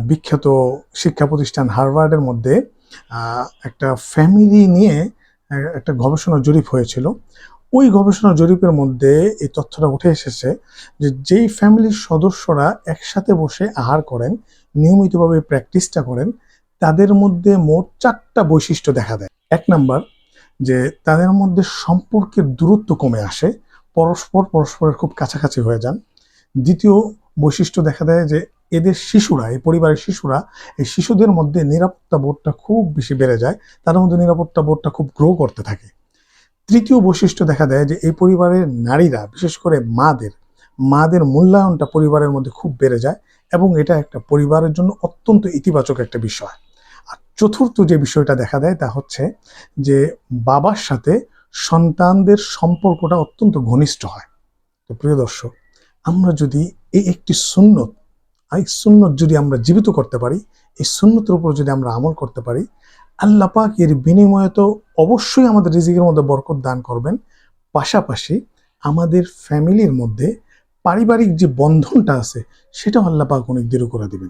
বিখ্যাত শিক্ষা প্রতিষ্ঠান হার্ভার্ডের মধ্যে একটা ফ্যামিলি নিয়ে একটা গবেষণা জরিপ হয়েছিল। ওই গবেষণা জরিপের মধ্যে এই তথ্যটা উঠে এসেছে যে যেই ফ্যামিলির সদস্যরা একসাথে বসে আহার করেন, নিয়মিতভাবে প্র্যাকটিসটা করেন, তাদের মধ্যে মোট 4টা বৈশিষ্ট্য দেখা দেয়। 1 নাম্বার, যে তাদের মধ্যে সম্পর্কের দূরত্ব কমে আসে, পরস্পরের খুব কাছাকাছি হয়ে যান। দ্বিতীয় বৈশিষ্ট্য দেখা দেয় যে এদের শিশুরা, এই পরিবারের শিশুরা, এই শিশুদের মধ্যে নিরাপত্তা বোধটা খুব বেশি বেড়ে যায়, তাদের মধ্যে নিরাপত্তা বোধটা খুব গ্রো করতে থাকে। তৃতীয় বৈশিষ্ট্য দেখা দেয় যে এই পরিবারের নারীরা, বিশেষ করে মাদের মূল্যায়নটা পরিবারের মধ্যে খুব বেড়ে যায়, এবং এটা একটা পরিবারের জন্য অত্যন্ত ইতিবাচক একটা বিষয়। আর চতুর্থ যে বিষয়টা দেখা দেয় তা হচ্ছে যে বাবার সাথে সন্তানদের সম্পর্কটা অত্যন্ত ঘনিষ্ঠ হয়। তো প্রিয় দর্শক, আমরা যদি এই একটি সুন্নত, এই সুন্নত যদি আমরা জীবিত করতে পারি, এই সুন্নতের উপর যদি আমরা আমল করতে পারি, আল্লাহ পাক এর বিনিময়ে তো অবশ্যই আমাদের রিজিকের মধ্যে বরকত দান করবেন, পাশাপাশি আমাদের ফ্যামিলির মধ্যে পারিবারিক যে বন্ধনটা আছে সেটাও আল্লাহ পাক অনেক দৃঢ় করে দিবেন।